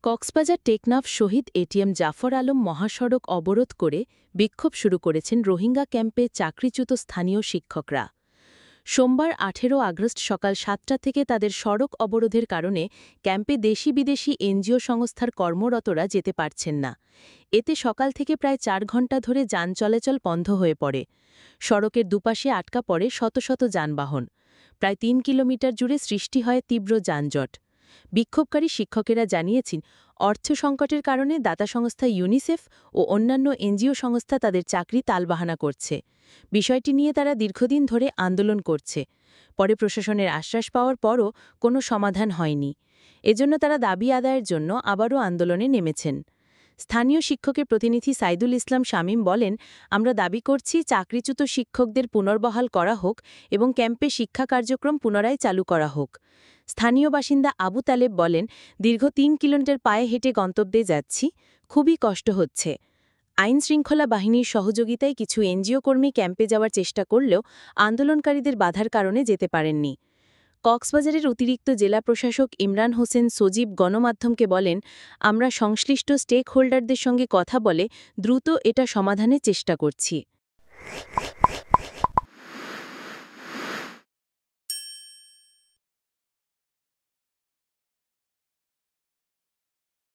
কক্সবাজার টেকনাফ শহীদ ATM Zafar Alam মহাসড়ক অবরোধ করে বিক্ষোভ শুরু করেছেন রোহিঙ্গা ক্যাম্পে চাকরিচ্যুত স্থানীয় শিক্ষকরা। সোমবার ১৮ আগস্ট সকাল ৭টা থেকে তাদের সড়ক অবরোধের কারণে ক্যাম্পে দেশি বিদেশি এনজিও সংস্থার কর্মরতরা যেতে পারছেন না। এতে সকাল থেকে প্রায় ৪ ঘণ্টা ধরে যান চলাচল বন্ধ হয়ে পড়ে। সড়কের দুপাশে আটকা পড়ে শত শত যানবাহন। প্রায় ৩ কিলোমিটার জুড়ে সৃষ্টি হয় তীব্র যানজট। বিক্ষোভকারী শিক্ষকেরা জানিয়েছেন, অর্থ সংকটের কারণে দাতা সংস্থা ইউনিসেফ ও অন্যান্য এনজিও সংস্থা তাদের চাকরি তালবাহানা করছে। বিষয়টি নিয়ে তারা দীর্ঘদিন ধরে আন্দোলন করছে। পরে প্রশাসনের আশ্বাস পাওয়ার পরও কোনো সমাধান হয়নি। এজন্য তারা দাবি আদায়ের জন্য আবারও আন্দোলনে নেমেছেন। স্থানীয় শিক্ষকের প্রতিনিধি সাইদুল ইসলাম শামীম বলেন, আমরা দাবি করছি চাকরিচ্যুত শিক্ষকদের পুনর্বহাল করা হোক এবং ক্যাম্পে শিক্ষা কার্যক্রম পুনরায় চালু করা হোক। স্থানীয় বাসিন্দা আবু তালেব বলেন, দীর্ঘ ৩ কিলোমিটার পায়ে হেঁটে গন্তব্যে যাচ্ছি, খুবই কষ্ট হচ্ছে। আইনশৃঙ্খলা বাহিনীর সহযোগিতায় কিছু এনজিও কর্মী ক্যাম্পে যাওয়ার চেষ্টা করলেও আন্দোলনকারীদের বাধার কারণে যেতে পারেননি। কক্সবাজারের অতিরিক্ত জেলা প্রশাসক ইমরান হোসেন সজীব গণমাধ্যমকে বলেন, আমরা সংশ্লিষ্ট স্টেক হোল্ডারদের সঙ্গে কথা বলে দ্রুত এটা সমাধানের চেষ্টা করছি।